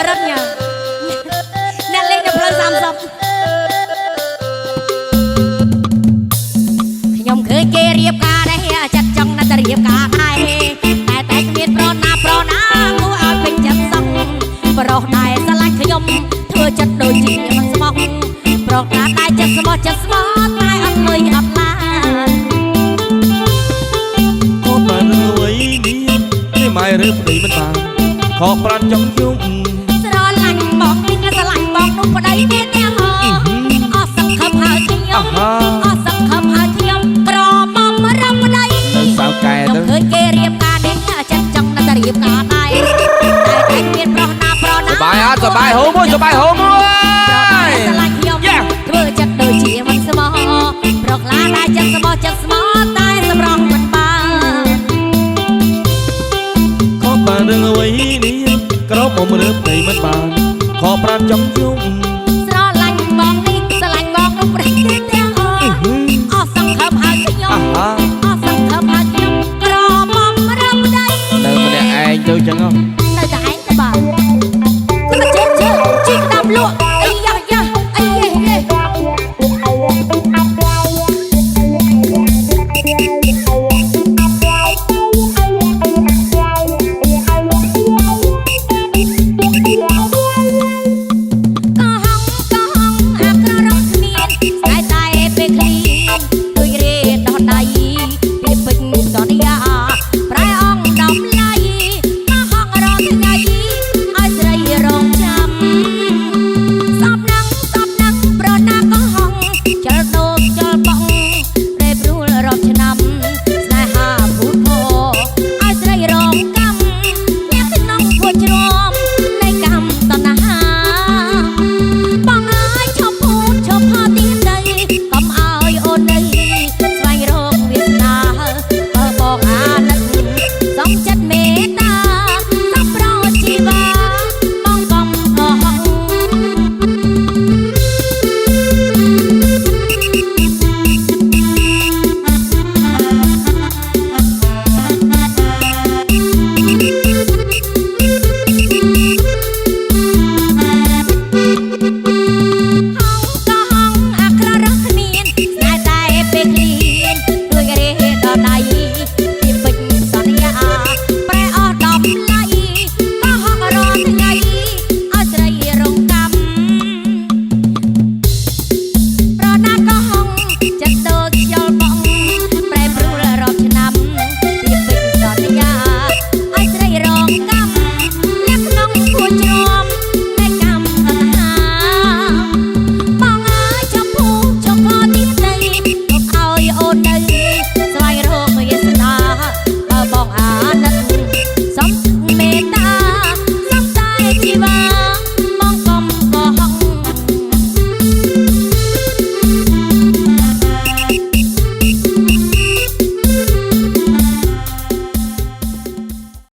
រិតញ៉ាអ្នកលេងនៅផ្លូវ30ខ្ញុំឃើញគេរៀបការដែរចិត្តចង់ណាស់តែរៀបការដែរតែគ្មានប្រណាគួរឲ្យពេញចិត្តសោះប្រុសដែរស្រឡាញ់ខ្ញុំធ្វើចិត្តដូចជាមិនស្មោះប្រុសណាដែរចិត្តស្មោះតែអត់លុយអត់ឡានក៏បានអ្វីនេះនេះម៉ែរើប្តីមិនបានខកប្រាណចង់យំស្រឡាញ់បងនេះស្រឡាញ់បងនោះប្តីមានទាំងអស់សង្ឃឹមហើយខ្ញុំអស់សង្ឃឹមហើយខ្ញុំក្របំរំប្តីនៅសៅកែទៅឃើញគេរៀបការនេះចិត្តចង់តែរៀបការដែរតែគ្មានប្រុសណាសបាយអត់សបាយហូមមួយស្រឡាញ់ខ្ញុំធ្វើចិត្តដូចជាមិនស្មោះប្រុសឡាដែរចិត្តស្មោះតែសម្រស់មិនបានខកបានរឿងអ្វីនេះក្រមុំរើប្តីមិនបានខកប្រាណចង់យំ